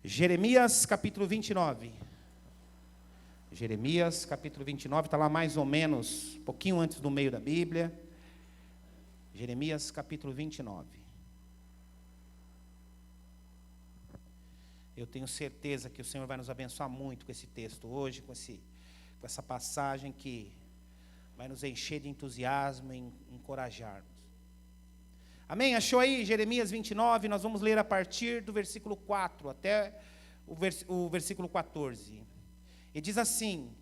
Jeremias capítulo 29. Jeremias capítulo 29, está lá mais ou menos, um pouquinho antes do meio da Bíblia. Jeremias capítulo 29. Eu tenho certeza que o Senhor vai nos abençoar muito com esse texto hoje, com essa passagem que vai nos encher de entusiasmo e encorajar-nos. Amém? Achou aí Jeremias 29? Nós vamos ler a partir do versículo 4 até o versículo 14. E diz assim: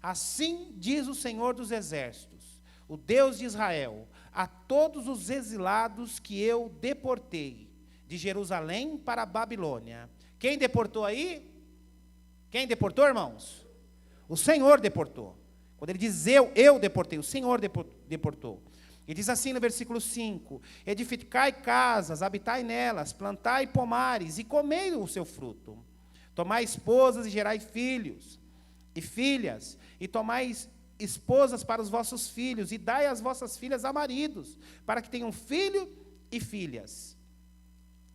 assim diz o Senhor dos Exércitos, o Deus de Israel, a todos os exilados que eu deportei de Jerusalém para a Babilônia. Quem deportou aí? Quem deportou, irmãos? O Senhor deportou. Quando ele diz eu deportei, o Senhor deportou. E diz assim no versículo 5: edificai casas, habitai nelas, plantai pomares e comei o seu fruto. Tomai esposas e gerai filhos e filhas, e tomai esposas para os vossos filhos, e dai as vossas filhas a maridos, para que tenham filho e filhas.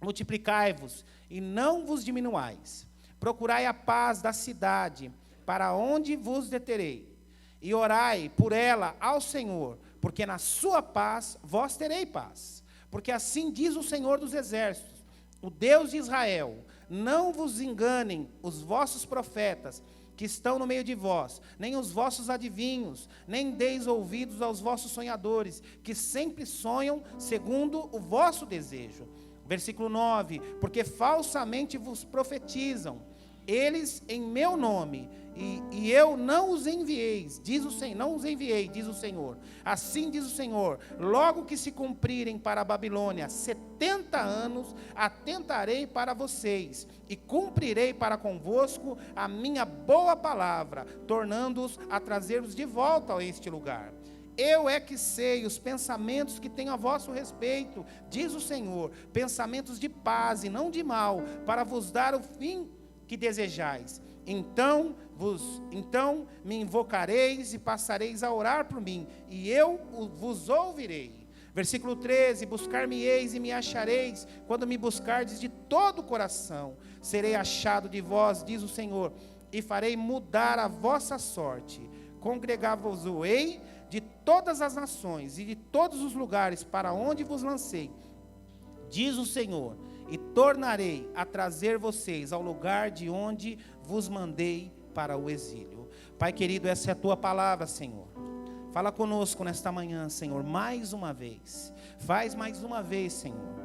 Multiplicai-vos e não vos diminuais. Procurai a paz da cidade, para onde vos deterei, e orai por ela ao Senhor, porque na sua paz vós terei paz. Porque assim diz o Senhor dos Exércitos, o Deus de Israel: não vos enganem os vossos profetas que estão no meio de vós, nem os vossos adivinhos, nem deis ouvidos aos vossos sonhadores, que sempre sonham segundo o vosso desejo. Versículo 9: porque falsamente vos profetizam, eles em meu nome, e eu não os enviei, diz o Senhor, não os enviei, diz o Senhor. Assim diz o Senhor: logo que se cumprirem para a Babilônia 70 anos, atentarei para vocês, e cumprirei para convosco a minha boa palavra, tornando-os a trazer-vos de volta a este lugar. Eu é que sei os pensamentos que tenho a vosso respeito, diz o Senhor, pensamentos de paz e não de mal, para vos dar o fim que desejais. Então me invocareis e passareis a orar por mim, e eu vos ouvirei. Versículo 13: buscar-me-eis e me achareis, quando me buscardes de todo o coração. Serei achado de vós, diz o Senhor, e farei mudar a vossa sorte. Congregar-vos-ei de todas as nações e de todos os lugares para onde vos lancei, diz o Senhor, e tornarei a trazer vocês ao lugar de onde vos mandei para o exílio. Pai querido, essa é a tua palavra, Senhor. Fala conosco nesta manhã, Senhor, mais uma vez. Faz mais uma vez, Senhor.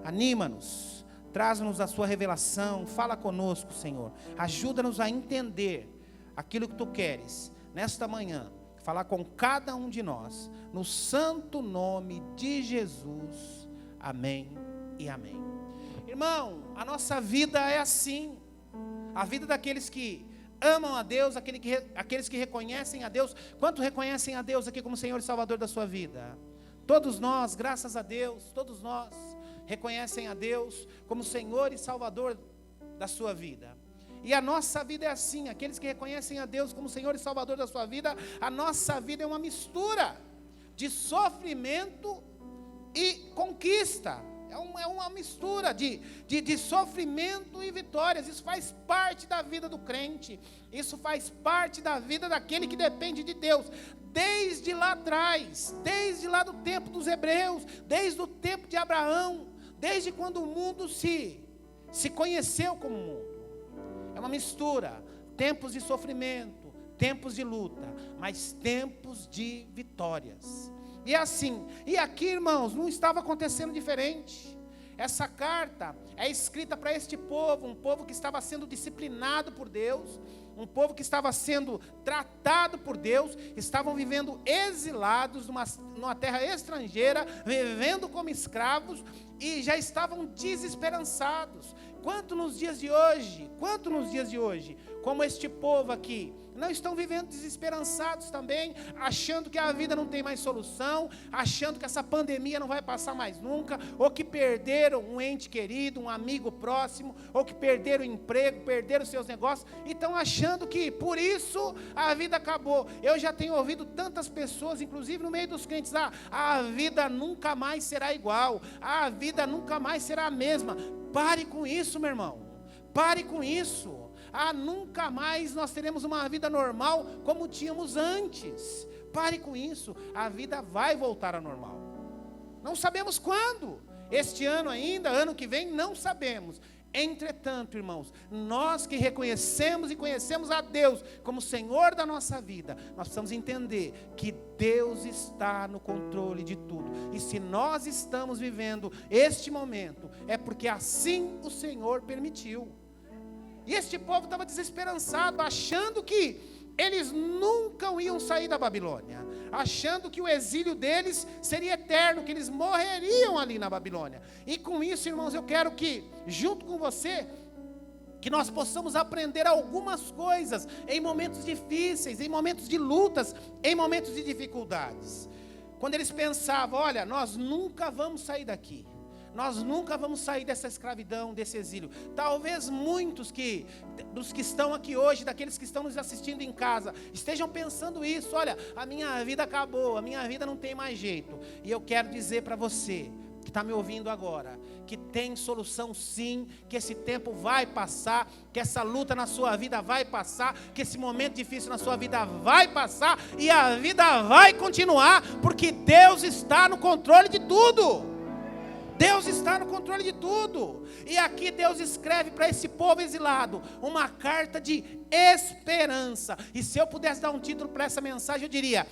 Anima-nos, traz-nos a sua revelação. Fala conosco, Senhor. Ajuda-nos a entender aquilo que tu queres nesta manhã. Falar com cada um de nós, no santo nome de Jesus. Amém e amém. Irmão, a nossa vida é assim. A vida daqueles que amam a Deus, aqueles que reconhecem a Deus. Quanto reconhecem a Deus aqui como Senhor e Salvador da sua vida? Todos nós, graças a Deus, todos nós reconhecem a Deus como Senhor e Salvador da sua vida. E a nossa vida é assim, aqueles que reconhecem a Deus como Senhor e Salvador da sua vida, a nossa vida é uma mistura de sofrimento e conquista. É uma mistura de sofrimento e vitórias. Isso faz parte da vida do crente. Isso faz parte da vida daquele que depende de Deus. Desde lá atrás, desde lá do tempo dos hebreus, desde o tempo de Abraão, desde quando o mundo se conheceu como mundo. É uma mistura, tempos de sofrimento, tempos de luta, mas tempos de vitórias. E assim, e aqui, irmãos, não estava acontecendo diferente. Essa carta é escrita para este povo, um povo que estava sendo disciplinado por Deus, um povo que estava sendo tratado por Deus, estavam vivendo exilados numa terra estrangeira, vivendo como escravos, e já estavam desesperançados. Quanto nos dias de hoje, como este povo aqui, não estão vivendo desesperançados também, achando que a vida não tem mais solução, achando que essa pandemia não vai passar mais nunca, ou que perderam um ente querido, um amigo próximo, ou que perderam o emprego, perderam seus negócios, e estão achando que por isso a vida acabou. Eu já tenho ouvido tantas pessoas, inclusive no meio dos crentes, a vida nunca mais será igual, a vida nunca mais será a mesma. Pare com isso, meu irmão. Pare com isso. Nunca mais nós teremos uma vida normal como tínhamos antes. Pare com isso. A vida vai voltar ao normal. Não sabemos quando. Este ano ainda, ano que vem, não sabemos. Entretanto, irmãos, nós que reconhecemos e conhecemos a Deus como Senhor da nossa vida, nós precisamos entender que Deus está no controle de tudo. E se nós estamos vivendo este momento, é porque assim o Senhor permitiu. E este povo estava desesperançado, achando que eles nunca iam sair da Babilônia, achando que o exílio deles seria eterno, que eles morreriam ali na Babilônia. E com isso, irmãos, eu quero que, junto com você, que nós possamos aprender algumas coisas em momentos difíceis, em momentos de lutas, em momentos de dificuldades. Quando eles pensavam, olha, nós nunca vamos sair daqui. Nós nunca vamos sair dessa escravidão, desse exílio. Talvez muitos dos que estão aqui hoje, daqueles que estão nos assistindo em casa, estejam pensando isso. Olha, a minha vida acabou, a minha vida não tem mais jeito. E eu quero dizer para você, que está me ouvindo agora, que tem solução sim, que esse tempo vai passar, que essa luta na sua vida vai passar, que esse momento difícil na sua vida vai passar, e a vida vai continuar, porque Deus está no controle de tudo. Deus está no controle de tudo. E aqui Deus escreve para esse povo exilado uma carta de esperança. E se eu pudesse dar um título para essa mensagem, eu diria: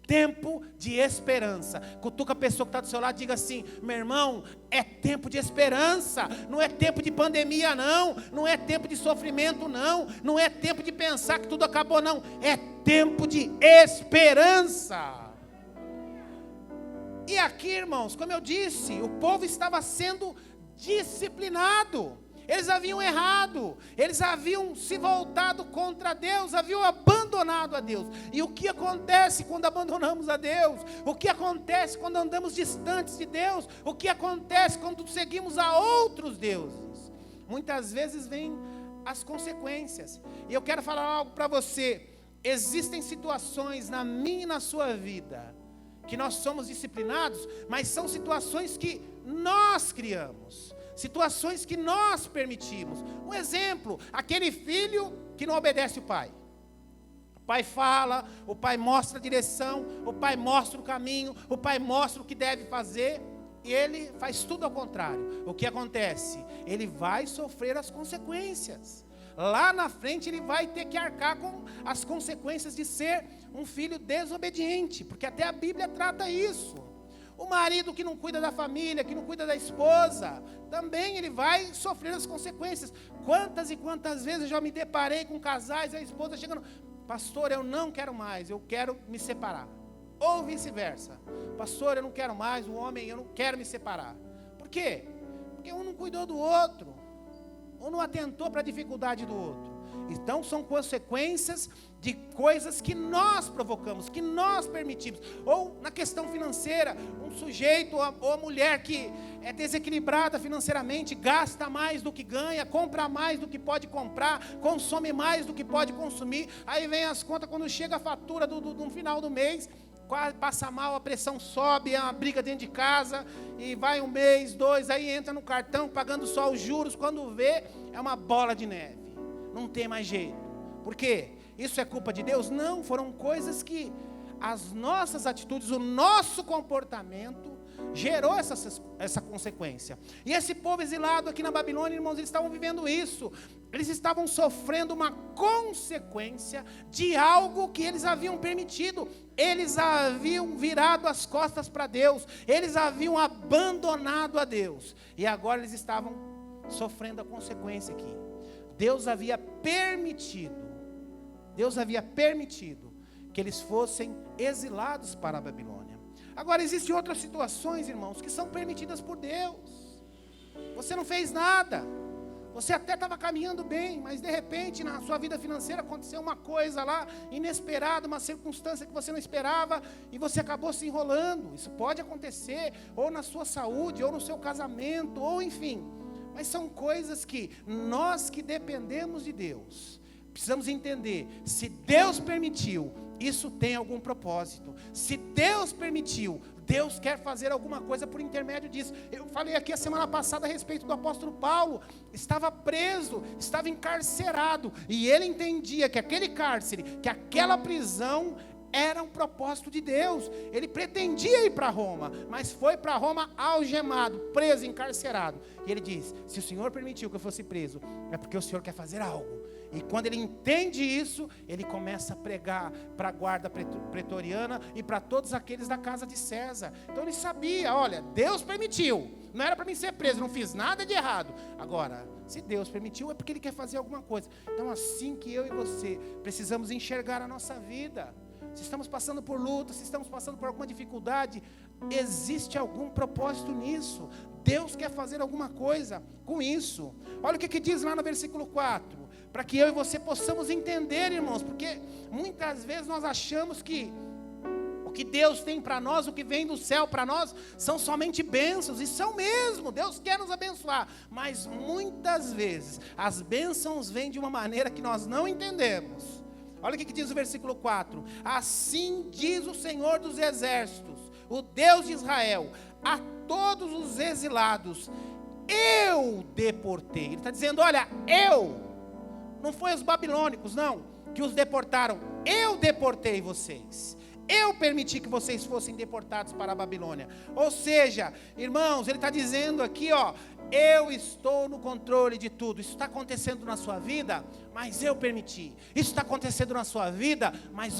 tempo de esperança. Cutuca a pessoa que está do seu lado e diga assim: meu irmão, é tempo de esperança. Não é tempo de pandemia não. Não é tempo de sofrimento não. Não é tempo de pensar que tudo acabou não. É tempo de esperança. E aqui, irmãos, como eu disse, o povo estava sendo disciplinado. Eles haviam errado, eles haviam se voltado contra Deus, haviam abandonado a Deus. E o que acontece quando abandonamos a Deus? O que acontece quando andamos distantes de Deus? O que acontece quando seguimos a outros deuses? Muitas vezes vêm as consequências. E eu quero falar algo para você. Existem situações na minha e na sua vida que nós somos disciplinados, mas são situações que nós criamos, situações que nós permitimos. Um exemplo, aquele filho que não obedece o pai. O pai fala, o pai mostra a direção, o pai mostra o caminho, o pai mostra o que deve fazer, e ele faz tudo ao contrário. O que acontece? Ele vai sofrer as consequências. Lá na frente ele vai ter que arcar com as consequências de ser um filho desobediente, porque até a Bíblia trata isso. O marido que não cuida da família, que não cuida da esposa, também ele vai sofrer as consequências. Quantas e quantas vezes eu já me deparei com casais, a esposa chegando: pastor, eu não quero mais, eu quero me separar. Ou vice-versa: pastor, eu não quero mais, o homem, eu não quero me separar. Por quê? Porque um não cuidou do outro, ou não atentou para a dificuldade do outro. Então são consequências de coisas que nós provocamos, que nós permitimos. Ou na questão financeira, um sujeito ou a mulher que é desequilibrada financeiramente, gasta mais do que ganha, compra mais do que pode comprar, consome mais do que pode consumir. Aí vem as contas, quando chega a fatura do final do mês, passa mal, a pressão sobe, é uma briga dentro de casa, e vai um mês, dois, aí entra no cartão, pagando só os juros, quando vê, é uma bola de neve, não tem mais jeito. Por quê? Isso é culpa de Deus? Não, foram coisas que as nossas atitudes, o nosso comportamento gerou essa consequência. E esse povo exilado aqui na Babilônia, irmãos, eles estavam vivendo isso. Eles estavam sofrendo uma consequência de algo que eles haviam permitido. Eles haviam virado as costas para Deus. Eles haviam abandonado a Deus. E agora eles estavam sofrendo a consequência aqui. Deus havia permitido que eles fossem exilados para a Babilônia. Agora, existem outras situações, irmãos, que são permitidas por Deus. Você não fez nada. Você até estava caminhando bem, mas de repente na sua vida financeira aconteceu uma coisa lá, inesperada, uma circunstância que você não esperava, e você acabou se enrolando. Isso pode acontecer, ou na sua saúde, ou no seu casamento, ou enfim. Mas são coisas que nós que dependemos de Deus, precisamos entender: se Deus permitiu, isso tem algum propósito. Se Deus permitiu, Deus quer fazer alguma coisa por intermédio disso. Eu falei aqui a semana passada a respeito do apóstolo Paulo. Estava preso, estava encarcerado, e ele entendia que aquele cárcere, que aquela prisão era um propósito de Deus. Ele pretendia ir para Roma, mas foi para Roma algemado, preso, encarcerado. E ele diz: se o Senhor permitiu que eu fosse preso, é porque o Senhor quer fazer algo. E quando ele entende isso, ele começa a pregar para a guarda pretoriana e para todos aqueles da casa de César. Então ele sabia: olha, Deus permitiu, não era para mim ser preso, não fiz nada de errado. Agora, se Deus permitiu, é porque Ele quer fazer alguma coisa. Então, assim que eu e você precisamos enxergar a nossa vida. Se estamos passando por luta, se estamos passando por alguma dificuldade, existe algum propósito nisso. Deus quer fazer alguma coisa com isso. Olha o que diz lá no versículo 4, para que eu e você possamos entender, irmãos, porque muitas vezes nós achamos que o que Deus tem para nós, o que vem do céu para nós, são somente bênçãos, e são mesmo, Deus quer nos abençoar, mas muitas vezes as bênçãos vêm de uma maneira que nós não entendemos. Olha o que diz o versículo 4: assim diz o Senhor dos exércitos, o Deus de Israel, a todos os exilados, eu deportei. Ele está dizendo: olha, não foi os babilônicos, não, que os deportaram, eu deportei vocês. Eu permiti que vocês fossem deportados para a Babilônia. Ou seja, irmãos, ele está dizendo aqui, eu estou no controle de tudo. Isso está acontecendo na sua vida, mas eu permiti. Isso está acontecendo na sua vida, mas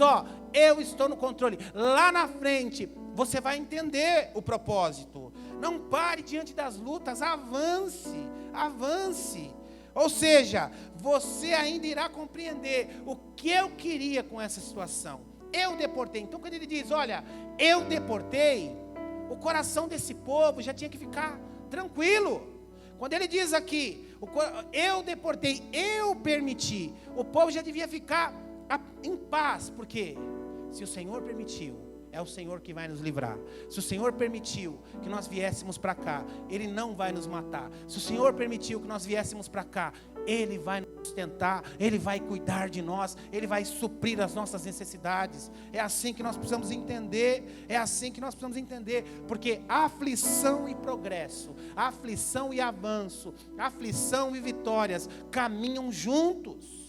eu estou no controle. Lá na frente, você vai entender o propósito. Não pare diante das lutas, avance, avance. Ou seja, você ainda irá compreender o que eu queria com essa situação. Eu deportei. Então quando ele diz, olha, eu deportei, o coração desse povo já tinha que ficar tranquilo. Quando ele diz aqui, eu deportei, eu permiti, o povo já devia ficar em paz, porque se o Senhor permitiu, é o Senhor que vai nos livrar. Se o Senhor permitiu que nós viéssemos para cá, Ele não vai nos matar. Se o Senhor permitiu que nós viéssemos para cá, Ele vai nos sustentar, Ele vai cuidar de nós, Ele vai suprir as nossas necessidades. É assim que nós precisamos entender, porque aflição e progresso, aflição e avanço, aflição e vitórias caminham juntos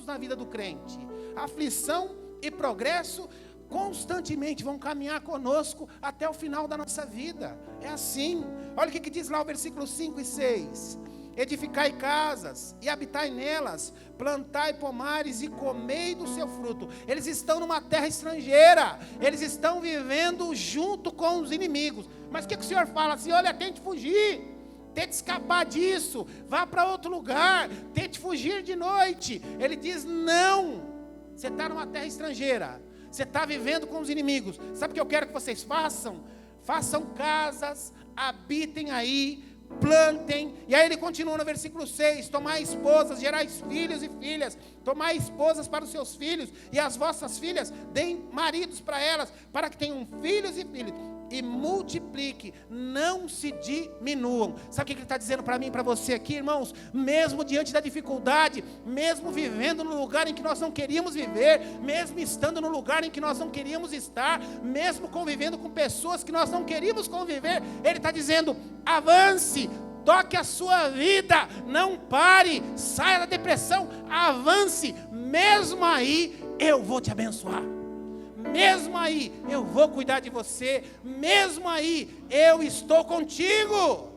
na vida do crente. Aflição e progresso constantemente vão caminhar conosco até o final da nossa vida. É assim. Olha o que diz lá o versículo 5 e 6. Edificai casas e habitai nelas, plantai pomares e comei do seu fruto. Eles estão numa terra estrangeira, eles estão vivendo junto com os inimigos. Mas o que o Senhor fala assim? Olha, tente fugir, tente escapar disso, vá para outro lugar, tente fugir de noite. Ele diz: não, você está numa terra estrangeira, você está vivendo com os inimigos. Sabe o que eu quero que vocês façam? Façam casas, habitem aí, plantem. E aí ele continua no versículo 6: tomai esposas, gerais filhos e filhas, tomai esposas para os seus filhos, e as vossas filhas deem maridos para elas, para que tenham filhos e filhas, e multiplique, não se diminuam. Sabe o que ele está dizendo para mim e para você aqui, irmãos? Mesmo diante da dificuldade, mesmo vivendo no lugar em que nós não queríamos viver, mesmo estando no lugar em que nós não queríamos estar, mesmo convivendo com pessoas que nós não queríamos conviver, ele está dizendo: avance, toque a sua vida, não pare, saia da depressão, avance. Mesmo aí eu vou te abençoar, mesmo aí eu vou cuidar de você, mesmo aí eu estou contigo.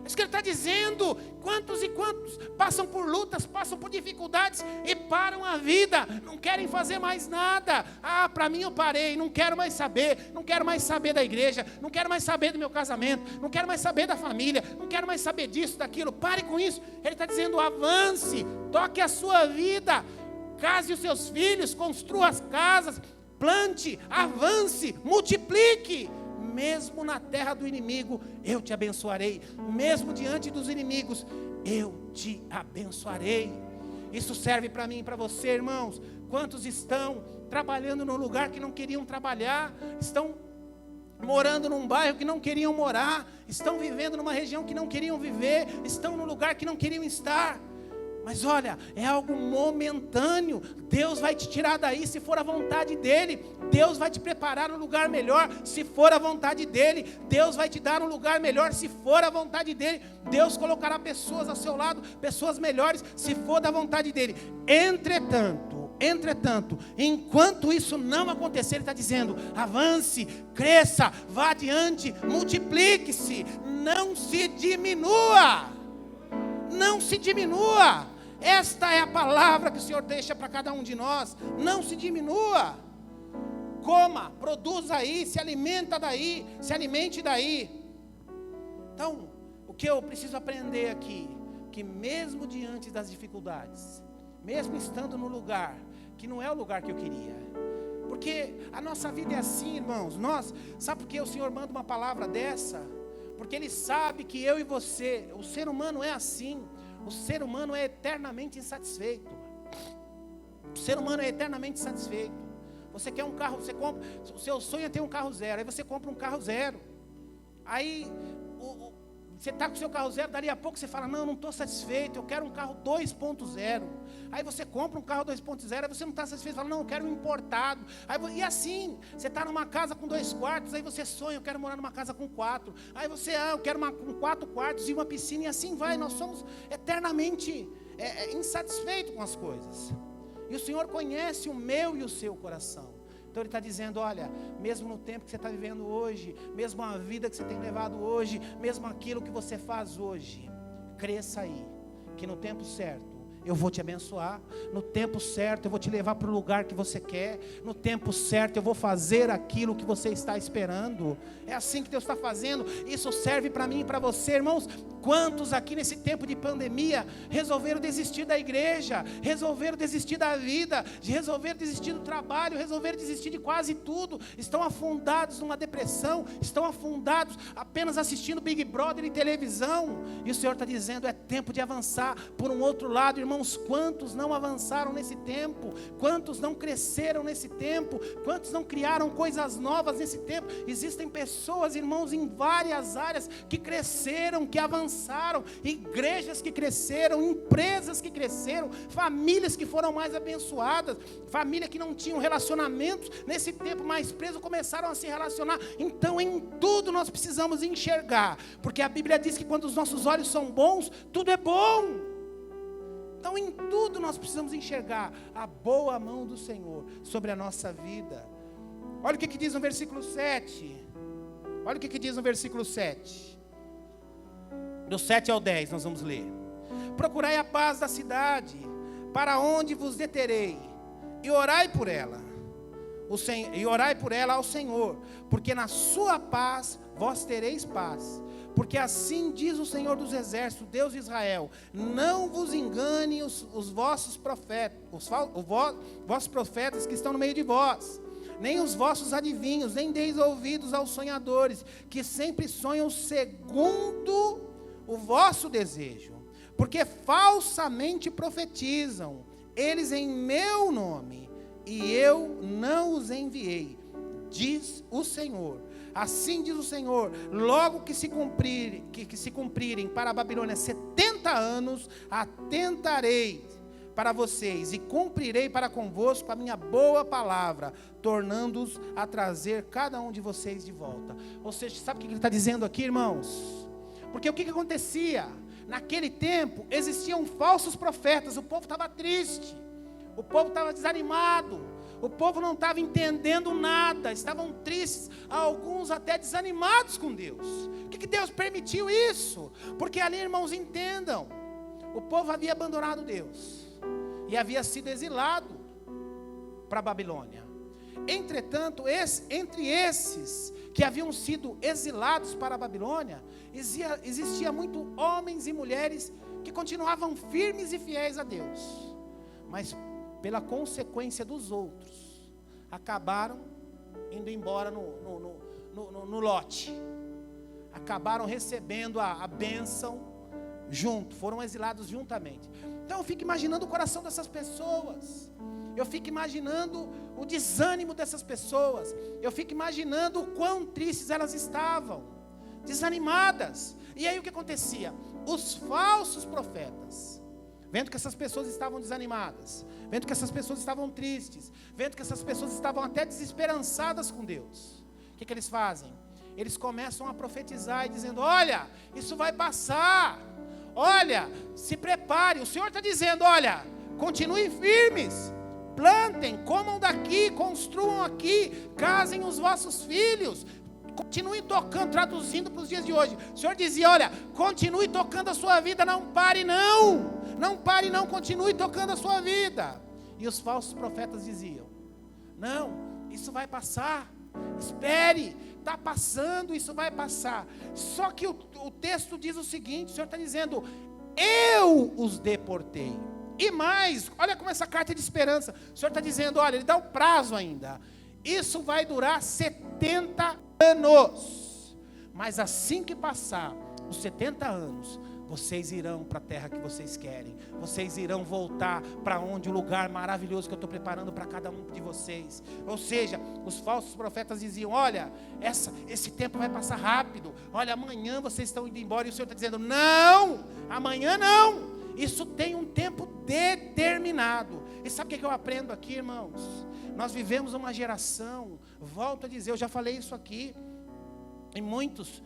É isso que ele está dizendo. Quantos e quantos passam por lutas, passam por dificuldades e param a vida, não querem fazer mais nada. Para mim eu parei, não quero mais saber, não quero mais saber da igreja, não quero mais saber do meu casamento, não quero mais saber da família, não quero mais saber disso, daquilo. Pare com isso. Ele está dizendo: avance, toque a sua vida, case os seus filhos, construa as casas, plante, avance, multiplique. Mesmo na terra do inimigo, eu te abençoarei. Mesmo diante dos inimigos, eu te abençoarei. Isso serve para mim e para você, irmãos. Quantos estão trabalhando num lugar que não queriam trabalhar, estão morando num bairro que não queriam morar, estão vivendo numa região que não queriam viver, estão num lugar que não queriam estar. Mas olha, é algo momentâneo. Deus vai te tirar daí se for a vontade dEle. Deus vai te preparar um lugar melhor se for a vontade dEle. Deus vai te dar um lugar melhor se for a vontade dEle. Deus colocará pessoas ao seu lado, pessoas melhores, se for da vontade dEle. Entretanto, enquanto isso não acontecer, Ele está dizendo: avance, cresça, vá adiante, multiplique-se, não se diminua. Não se diminua. Esta é a palavra que o Senhor deixa para cada um de nós. Não se diminua. Coma, produza aí, se alimenta daí, se alimente daí. Então, o que eu preciso aprender aqui, que mesmo diante das dificuldades, mesmo estando no lugar que não é o lugar que eu queria, porque a nossa vida é assim, irmãos. Sabe por que o Senhor manda uma palavra dessa? Porque Ele sabe que eu e você, o ser humano é assim. O ser humano é eternamente insatisfeito. O ser humano é eternamente insatisfeito. Você quer um carro, você compra, o seu sonho é ter um carro zero, aí você compra um carro zero. Aí você está com o seu carro zero, dali a pouco você fala: não estou satisfeito, eu quero um carro 2.0. Aí você compra um carro 2.0, aí você não está satisfeito, fala: não, eu quero um importado. E assim, você está numa casa com 2 quartos, aí você sonha: eu quero morar numa casa com 4. Aí você, eu quero com 4 quartos e uma piscina, e assim vai. Nós somos eternamente insatisfeitos com as coisas. E o Senhor conhece o meu e o seu coração. Então Ele está dizendo: olha, mesmo no tempo que você está vivendo hoje, mesmo a vida que você tem levado hoje, mesmo aquilo que você faz hoje, cresça aí, que no tempo certo eu vou te abençoar, no tempo certo eu vou te levar para o lugar que você quer, no tempo certo eu vou fazer aquilo que você está esperando. É assim que Deus está fazendo. Isso serve para mim e para você, irmãos. Quantos aqui nesse tempo de pandemia resolveram desistir da igreja, resolveram desistir da vida, resolveram desistir do trabalho, resolveram desistir de quase tudo, estão afundados numa depressão, estão afundados apenas assistindo Big Brother em televisão, e o Senhor está dizendo: é tempo de avançar por um outro lado. Irmãos, quantos não avançaram nesse tempo? Quantos não cresceram nesse tempo? Quantos não criaram coisas novas nesse tempo? Existem pessoas, irmãos, em várias áreas que cresceram, que avançaram, igrejas que cresceram, empresas que cresceram, famílias que foram mais abençoadas, famílias que não tinham relacionamentos, nesse tempo mais presos, começaram a se relacionar. Então em tudo nós precisamos enxergar, porque a Bíblia diz que quando os nossos olhos são bons, tudo é bom. Então em tudo nós precisamos enxergar a boa mão do Senhor sobre a nossa vida. Olha o que diz no versículo 7. Olha o que diz no versículo 7. Do 7 ao 10 nós vamos ler: procurai a paz da cidade, para onde vos deterei, e orai por ela, ao Senhor, porque na sua paz vós tereis paz. Porque assim diz o Senhor dos Exércitos, Deus de Israel: não vos engane os vossos profetas, vossos profetas que estão no meio de vós, nem os vossos adivinhos, nem deis ouvidos aos sonhadores, que sempre sonham segundo o vosso desejo, porque falsamente profetizam eles em meu nome, e eu não os enviei, diz o Senhor. Assim diz o Senhor: logo que se cumprirem para a Babilônia 70 anos, atentarei para vocês e cumprirei para convosco a minha boa palavra, tornando-os a trazer cada um de vocês de volta. Ou seja, sabe o que ele está dizendo aqui, irmãos? Porque o que acontecia? Naquele tempo existiam falsos profetas, o povo estava triste, o povo estava desanimado, o povo não estava entendendo nada, estavam tristes, alguns até desanimados com Deus. O que Deus permitiu isso? Porque ali, irmãos, entendam, o povo havia abandonado Deus e havia sido exilado para a Babilônia. Entretanto, entre esses que haviam sido exilados para a Babilônia, existia muito homens e mulheres que continuavam firmes e fiéis a Deus, mas pela consequência dos outros, acabaram indo embora no lote, acabaram recebendo a bênção junto, foram exilados juntamente. Então eu fico imaginando o coração dessas pessoas, eu fico imaginando o desânimo dessas pessoas, eu fico imaginando o quão tristes elas estavam, desanimadas. E aí o que acontecia? Os falsos profetas vendo que essas pessoas estavam desanimadas, vendo que essas pessoas estavam tristes, vendo que essas pessoas estavam até desesperançadas com Deus, o que eles fazem? Eles começam a profetizar e dizendo: olha, isso vai passar, olha, se prepare, o Senhor está dizendo: olha, continuem firmes, plantem, comam daqui, construam aqui, casem os vossos filhos, continue tocando, traduzindo para os dias de hoje. O Senhor dizia: olha, continue tocando a sua vida, não pare não, continue tocando a sua vida. E os falsos profetas diziam: não, isso vai passar, espere, está passando, isso vai passar. Só que o texto diz o seguinte, o Senhor está dizendo: eu os deportei. E mais, olha como essa carta é de esperança. O Senhor está dizendo: olha, Ele dá um prazo ainda, isso vai durar 70 anos, mas assim que passar os 70 anos, vocês irão para a terra que vocês querem, vocês irão voltar para onde o lugar maravilhoso que eu estou preparando para cada um de vocês. Ou seja, os falsos profetas diziam: olha, esse tempo vai passar rápido, olha, amanhã vocês estão indo embora, e o Senhor está dizendo: não, amanhã não, isso tem um tempo determinado. E sabe o que eu aprendo aqui, irmãos? Nós vivemos uma geração, volto a dizer, eu já falei isso aqui, e muitos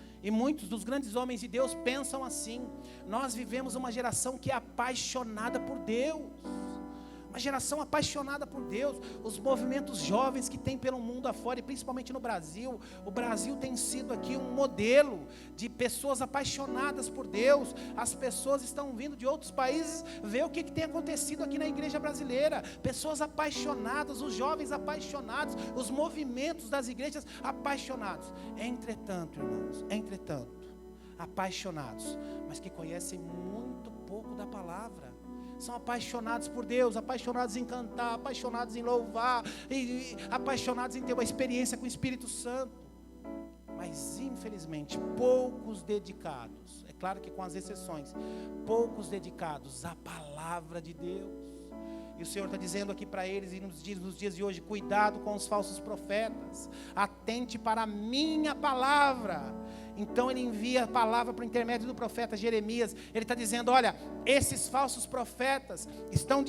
dos grandes homens de Deus pensam assim. Nós vivemos uma geração que é apaixonada por Deus, uma geração apaixonada por Deus. Os movimentos jovens que tem pelo mundo afora, e principalmente no Brasil, o Brasil tem sido aqui um modelo de pessoas apaixonadas por Deus. As pessoas estão vindo de outros países ver o que tem acontecido aqui na igreja brasileira, pessoas apaixonadas, os jovens apaixonados, os movimentos das igrejas apaixonados. Entretanto, irmãos, apaixonados, mas que conhecem muito pouco da palavra. São apaixonados por Deus, apaixonados em cantar, apaixonados em louvar, e apaixonados em ter uma experiência com o Espírito Santo. Mas infelizmente poucos dedicados, é claro que com as exceções, poucos dedicados à palavra de Deus. E o Senhor está dizendo aqui para eles, e nos dias de hoje: cuidado com os falsos profetas, atente para a minha palavra. Então Ele envia a palavra por intermédio do profeta Jeremias. Ele está dizendo: olha, esses falsos profetas estão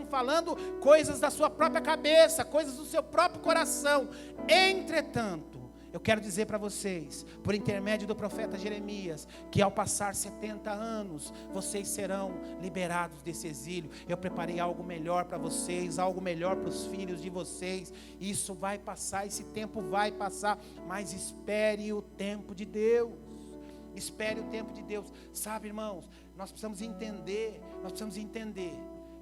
falando coisas da sua própria cabeça, coisas do seu próprio coração. Entretanto, eu quero dizer para vocês, por intermédio do profeta Jeremias, que ao passar 70 anos, vocês serão liberados desse exílio. Eu preparei algo melhor para vocês, algo melhor para os filhos de vocês. Isso vai passar, esse tempo vai passar, mas espere o tempo de Deus. Espere o tempo de Deus. Sabe, irmãos, nós precisamos entender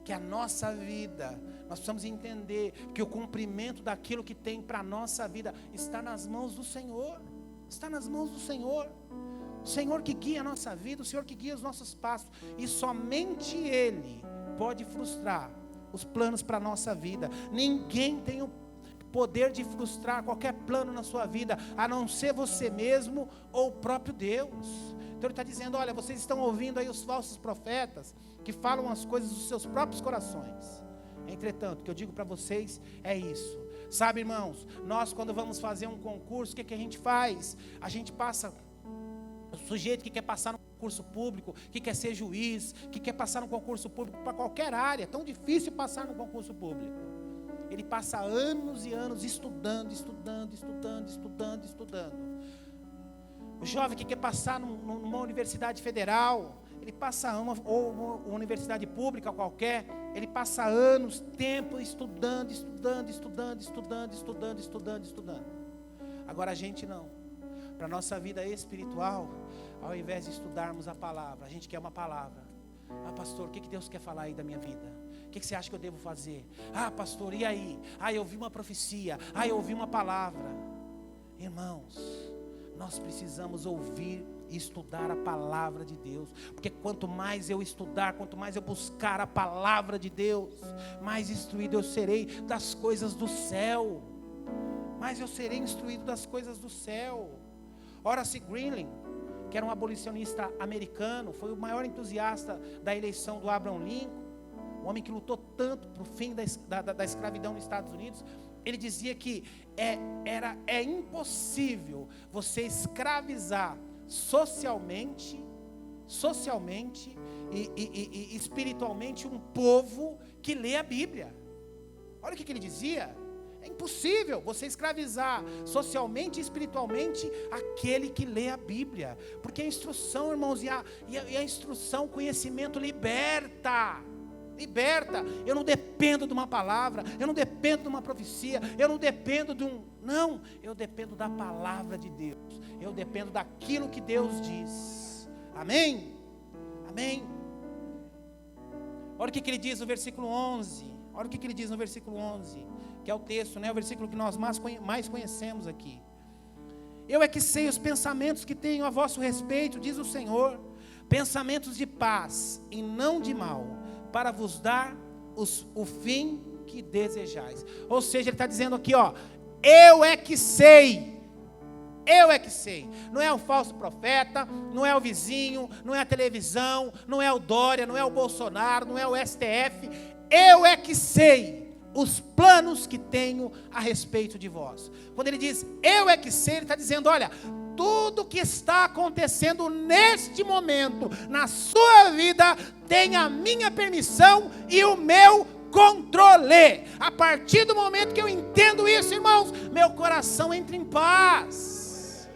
que a nossa vida, nós precisamos entender que o cumprimento daquilo que tem para a nossa vida está nas mãos do Senhor. Está nas mãos do Senhor. O Senhor que guia a nossa vida, o Senhor que guia os nossos passos. E somente Ele pode frustrar os planos para a nossa vida. Ninguém tem o poder de frustrar qualquer plano na sua vida, a não ser você mesmo ou o próprio Deus. Então Ele está dizendo: olha, vocês estão ouvindo aí os falsos profetas que falam as coisas dos seus próprios corações. Entretanto, o que eu digo para vocês é isso. Sabe, irmãos, nós quando vamos fazer um concurso, o que a gente faz? A gente passa, o sujeito que quer passar no concurso público, que quer ser juiz, que quer passar no concurso público para qualquer área, é tão difícil passar no concurso público. Ele passa anos e anos estudando. O jovem que quer passar numa universidade federal, ele passa uma universidade pública qualquer, ele passa anos, tempo estudando. Agora a gente não. Para a nossa vida espiritual, ao invés de estudarmos a palavra, a gente quer uma palavra. Ah, pastor, o que Deus quer falar aí da minha vida? O que você acha que eu devo fazer? Ah, pastor, e aí? Ah, eu ouvi uma profecia. Ah, eu ouvi uma palavra. Irmãos, nós precisamos ouvir e estudar a palavra de Deus, porque quanto mais eu estudar, quanto mais eu buscar a palavra de Deus, mais instruído eu serei das coisas do céu, mais eu serei instruído das coisas do céu. Horace Greeley, que era um abolicionista americano, foi o maior entusiasta da eleição do Abraham Lincoln, o homem que lutou tanto para o fim da escravidão nos Estados Unidos. Ele dizia que é impossível você escravizar socialmente e espiritualmente um povo que lê a Bíblia. Olha o que ele dizia. É impossível você escravizar socialmente e espiritualmente aquele que lê a Bíblia. Porque a instrução, irmãos, e a instrução, o conhecimento liberta. Liberta. Eu não dependo de uma palavra, eu não dependo de uma profecia, eu não dependo de um... Não, eu dependo da palavra de Deus. Eu dependo daquilo que Deus diz. Amém? Amém? Olha o que ele diz no versículo 11. Olha o que ele diz no versículo 11. Que é o texto, né? O versículo que nós mais conhecemos aqui. Eu é que sei os pensamentos que tenho a vosso respeito, diz o Senhor, pensamentos de paz e não de mal, para vos dar o fim que desejais. Ou seja, ele está dizendo aqui, ó, eu é que sei. Eu é que sei. Não é o falso profeta, não é o vizinho, não é a televisão, não é o Dória, não é o Bolsonaro, não é o STF. Eu é que sei os planos que tenho a respeito de vós. Quando ele diz, eu é que sei, ele está dizendo, olha, tudo que está acontecendo neste momento, na sua vida, tem a minha permissão e o meu controle. A partir do momento que eu entendo isso, irmãos, meu coração entra em paz.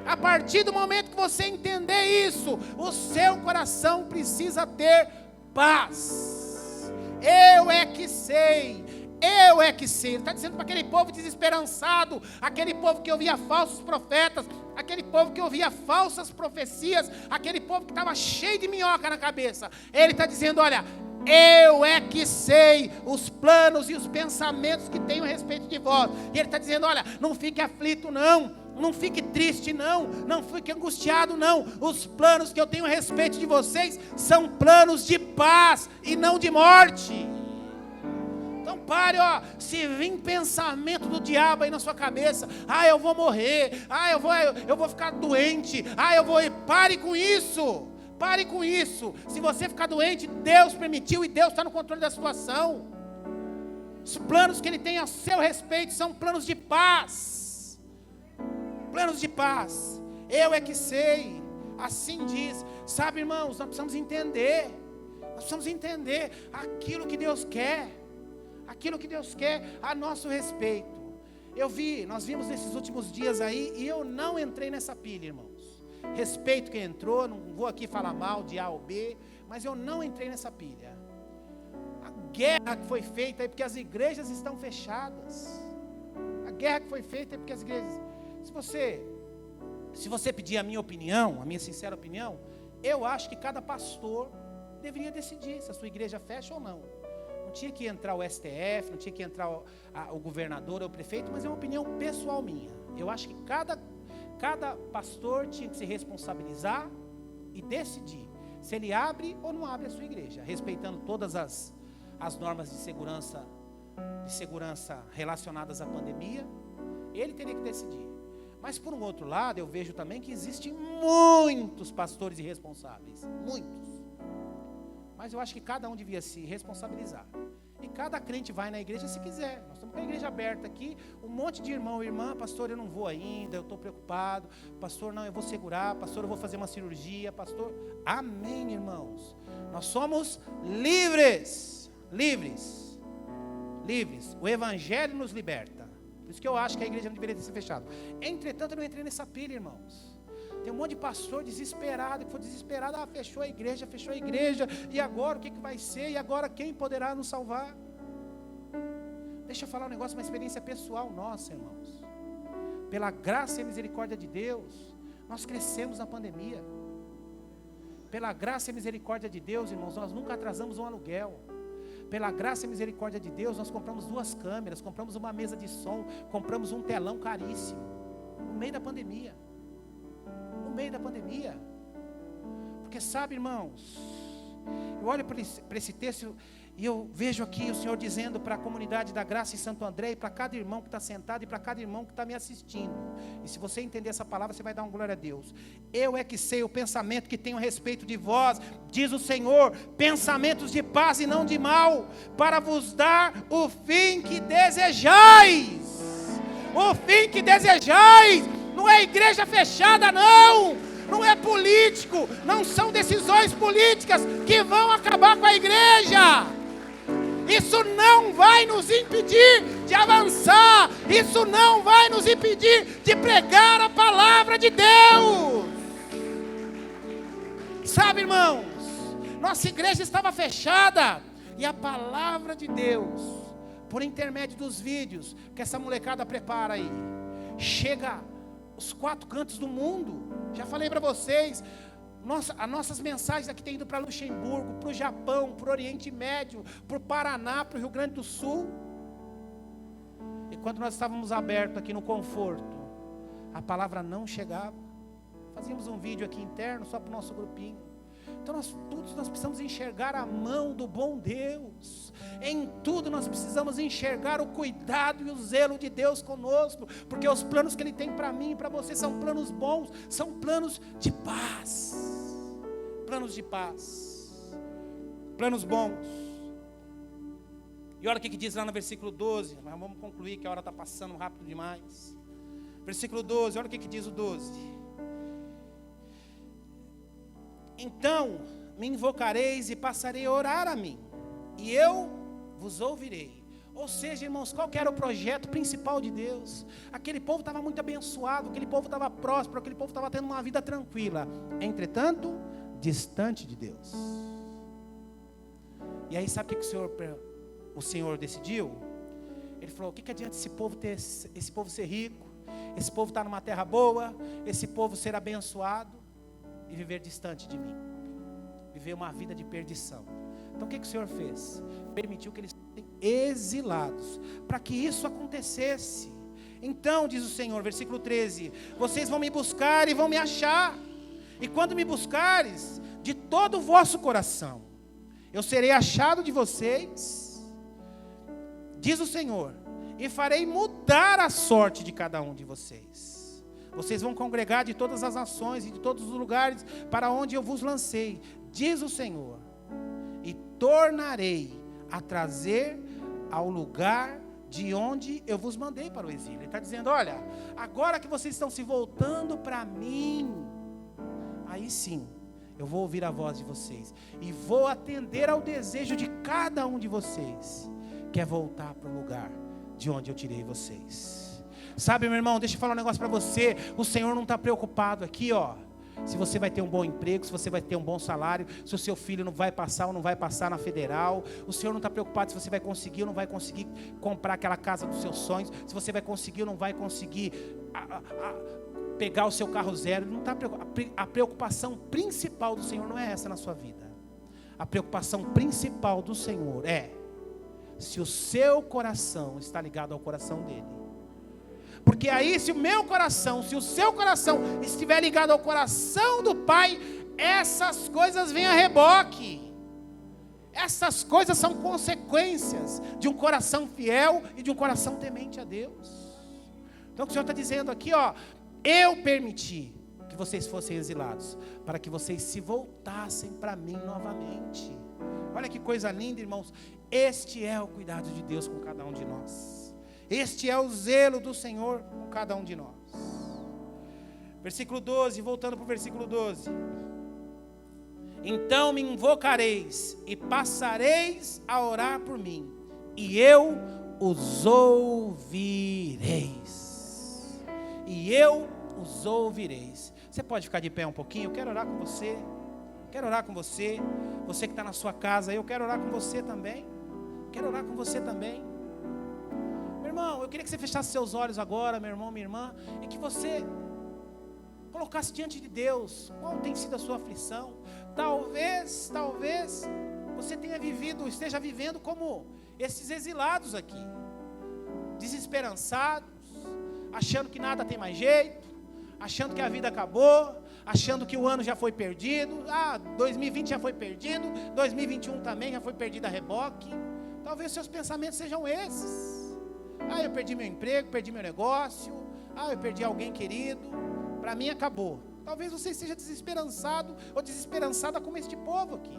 A partir do momento que você entender isso, o seu coração precisa ter paz. Eu é que sei. Eu é que sei. Ele está dizendo para aquele povo desesperançado, aquele povo que ouvia falsos profetas, aquele povo que ouvia falsas profecias, aquele povo que estava cheio de minhoca na cabeça. Ele está dizendo, olha, eu é que sei os planos e os pensamentos que tenho a respeito de vós. E ele está dizendo, olha, não fique aflito não fique triste não fique angustiado não. Os planos que eu tenho a respeito de vocês são planos de paz e não de morte. Então pare, ó, se vir pensamento do diabo aí na sua cabeça, eu vou morrer, eu vou ficar doente, pare com isso. Pare com isso. Se você ficar doente, Deus permitiu e Deus está no controle da situação. Os planos que Ele tem a seu respeito são planos de paz. Planos de paz. Eu é que sei. Assim diz. Sabe, irmãos, nós precisamos entender. Nós precisamos entender aquilo que Deus quer. Aquilo que Deus quer a nosso respeito. Nós vimos nesses últimos dias aí, e eu não entrei nessa pilha, irmãos. Respeito quem entrou, não vou aqui falar mal de A ou B, mas eu não entrei nessa pilha. A guerra que foi feita é porque as igrejas estão fechadas. A guerra que foi feita é porque as igrejas... Se você pedir a minha opinião, a minha sincera opinião, eu acho que cada pastor deveria decidir se a sua igreja fecha ou não. Não tinha que entrar o STF, não tinha que entrar o governador ou o prefeito, mas é uma opinião pessoal minha. Eu acho que cada pastor tinha que se responsabilizar e decidir se ele abre ou não abre a sua igreja, respeitando todas as normas de segurança relacionadas à pandemia. Ele teria que decidir. Mas por um outro lado, eu vejo também que existem muitos pastores irresponsáveis, muitos. Mas eu acho que cada um devia se responsabilizar. E cada crente vai na igreja se quiser. Nós estamos com a igreja aberta aqui, um monte de irmão e irmã, pastor, eu não vou ainda, eu estou preocupado, pastor, não, eu vou segurar, pastor, eu vou fazer uma cirurgia, pastor. Amém, irmãos. Nós somos livres. O evangelho nos liberta. Por isso que eu acho que a igreja não deveria ter sido fechada. Entretanto, eu não entrei nessa pilha, irmãos. Tem um monte de pastor desesperado, que foi desesperado, fechou a igreja, e agora o que vai ser? E agora quem poderá nos salvar? Deixa eu falar um negócio, uma experiência pessoal nossa, irmãos. Pela graça e misericórdia de Deus, nós crescemos na pandemia. Pela graça e misericórdia de Deus, irmãos, nós nunca atrasamos um aluguel. Pela graça e misericórdia de Deus, nós compramos 2 câmeras, compramos uma mesa de som, compramos um telão caríssimo, no meio da pandemia. Porque sabe, irmãos, eu olho para esse texto e eu vejo aqui o Senhor dizendo para a comunidade da Graça em Santo André, e para cada irmão que está sentado, e para cada irmão que está me assistindo, e se você entender essa palavra, você vai dar uma glória a Deus. Eu é que sei o pensamento que tenho a respeito de vós, diz o Senhor, pensamentos de paz e não de mal, para vos dar o fim que desejais. O fim que desejais. Não é igreja fechada, não. não é político, não são decisões políticas que vão acabar com a igreja. Isso não vai nos impedir de avançar, isso não vai nos impedir de pregar a palavra de Deus. Sabe, irmãos, nossa igreja estava fechada, e a palavra de Deus, por intermédio dos vídeos que essa molecada prepara aí, chega aos 4 cantos do mundo. Já falei para vocês, as nossas mensagens aqui têm ido para Luxemburgo, para o Japão, para o Oriente Médio, para o Paraná, para o Rio Grande do Sul. E quando nós estávamos abertos aqui no conforto, a palavra não chegava. Fazíamos um vídeo aqui interno só para o nosso grupinho. Então nós precisamos enxergar a mão do bom Deus. Em tudo nós precisamos enxergar o cuidado e o zelo de Deus conosco, porque os planos que Ele tem para mim e para você são planos bons, são planos de paz. Planos de paz, planos bons. E olha o que diz lá no versículo 12, mas vamos concluir que a hora está passando rápido demais. Versículo 12, olha o que diz o 12. Então me invocareis e passarei a orar a mim, e eu vos ouvirei. Ou seja, irmãos, qual que era o projeto principal de Deus? Aquele povo estava muito abençoado, aquele povo estava próspero, aquele povo estava tendo uma vida tranquila. Entretanto, distante de Deus. E aí sabe o que o Senhor decidiu? Ele falou: o que adianta esse povo ser rico, esse povo estar numa terra boa, esse povo ser abençoado e viver distante de mim, viver uma vida de perdição? Então o que o Senhor fez? Permitiu que eles fossem exilados, para que isso acontecesse. Então diz o Senhor, versículo 13: vocês vão me buscar e vão me achar, e quando me buscares de todo o vosso coração, eu serei achado de vocês, diz o Senhor, e farei mudar a sorte de cada um de vocês. Vocês vão congregar de todas as nações e de todos os lugares para onde eu vos lancei, diz o Senhor, e tornarei a trazer ao lugar de onde eu vos mandei para o exílio. Ele está dizendo: olha, agora que vocês estão se voltando para mim, aí sim, eu vou ouvir a voz de vocês, e vou atender ao desejo de cada um de vocês, que é voltar para o lugar de onde eu tirei vocês. Sabe, meu irmão, deixa eu falar um negócio para você. O Senhor não está preocupado aqui, se você vai ter um bom emprego, se você vai ter um bom salário, se o seu filho não vai passar ou não vai passar na federal. O Senhor não está preocupado se você vai conseguir ou não vai conseguir comprar aquela casa dos seus sonhos, se você vai conseguir ou não vai conseguir pegar o seu carro zero. Ele não está preocupado. A preocupação principal do Senhor não é essa na sua vida. A preocupação principal do Senhor é se o seu coração está ligado ao coração dele. Porque aí, se o seu coração estiver ligado ao coração do Pai, essas coisas vêm a reboque. Essas coisas são consequências de um coração fiel e de um coração temente a Deus. Então o Senhor está dizendo aqui, eu permiti que vocês fossem exilados, para que vocês se voltassem para mim novamente. Olha que coisa linda, irmãos. Este é o cuidado de Deus com cada um de nós. Este é o zelo do Senhor com cada um de nós. Versículo 12, voltando para o versículo 12. Então me invocareis e passareis a orar por mim, e eu os ouvireis. E eu os ouvireis. Você pode ficar de pé um pouquinho? Eu quero orar com você. Quero orar com você. Você que está na sua casa, eu quero orar com você também. Quero orar com você também. Meu irmão, eu queria que você fechasse seus olhos agora, meu irmão, minha irmã, e que você colocasse diante de Deus qual tem sido a sua aflição. Talvez você esteja vivendo como esses exilados aqui, desesperançados, achando que nada tem mais jeito, achando que a vida acabou, achando que o ano já foi perdido. 2020 já foi perdido, 2021 também já foi perdido a reboque. Talvez seus pensamentos sejam esses. Eu perdi meu emprego, perdi meu negócio, eu perdi alguém querido, para mim acabou. Talvez você esteja desesperançado ou desesperançada como este povo aqui.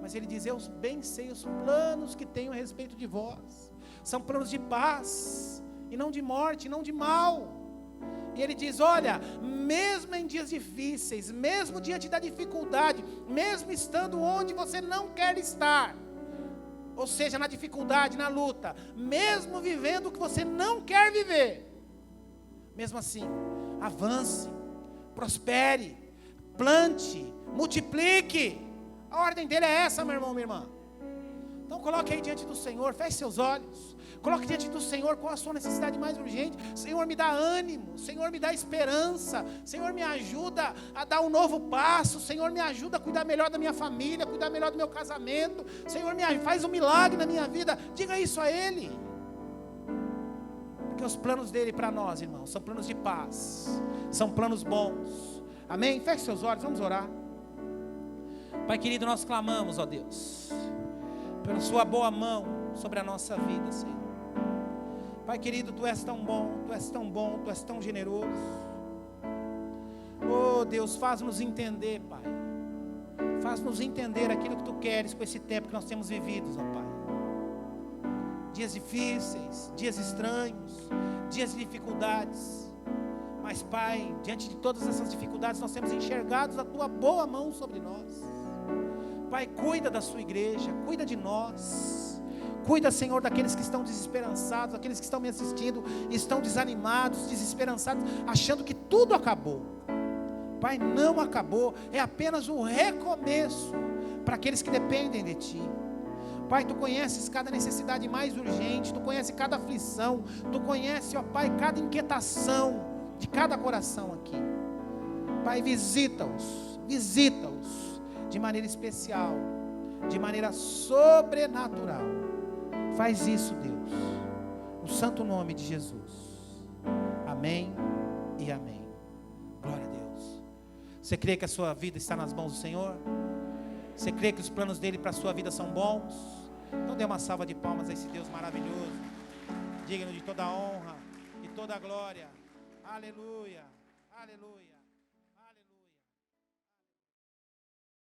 Mas ele diz: eu bem sei os planos que tenho a respeito de vós. São planos de paz, e não de morte, não de mal. E Ele diz, olha, mesmo em dias difíceis, mesmo diante da dificuldade, mesmo estando onde você não quer estar, ou seja, na dificuldade, na luta, mesmo vivendo o que você não quer viver, mesmo assim, avance, prospere, plante, multiplique. A ordem dele é essa, meu irmão, minha irmã. Então coloque aí diante do Senhor, feche seus olhos, coloque diante do Senhor qual a sua necessidade mais urgente. Senhor, me dá ânimo, Senhor, me dá esperança, Senhor, me ajuda a dar um novo passo, Senhor, me ajuda a cuidar melhor da minha família, cuidar melhor do meu casamento, Senhor, faz um milagre na minha vida. Diga isso a Ele, porque os planos dele para nós, irmãos, são planos de paz, são planos bons. Amém? Feche seus olhos, vamos orar. Pai querido, nós clamamos, ó Deus, pela sua boa mão sobre a nossa vida, Senhor. Pai querido, Tu és tão bom, Tu és tão bom, Tu és tão generoso. Oh Deus, faz-nos entender, Pai. Faz-nos entender aquilo que Tu queres com esse tempo que nós temos vivido, ó Pai. Dias difíceis, dias estranhos, dias de dificuldades. Mas Pai, diante de todas essas dificuldades, nós temos enxergado a Tua boa mão sobre nós. Pai, cuida da sua igreja, cuida de nós, cuida, Senhor, daqueles que estão desesperançados, aqueles que estão me assistindo, estão desanimados, desesperançados, achando que tudo acabou. Pai, não acabou, é apenas um recomeço, para aqueles que dependem de Ti. Pai, Tu conheces cada necessidade mais urgente, Tu conheces cada aflição, Tu conheces, ó Pai, cada inquietação de cada coração aqui. Pai, visita-os de maneira especial, de maneira sobrenatural. Faz isso, Deus, no santo nome de Jesus. Amém e amém. Glória a Deus. Você crê que a sua vida está nas mãos do Senhor? Você crê que os planos dele para a sua vida são bons? Então dê uma salva de palmas a esse Deus maravilhoso, digno de toda a honra e toda a glória. Aleluia, aleluia.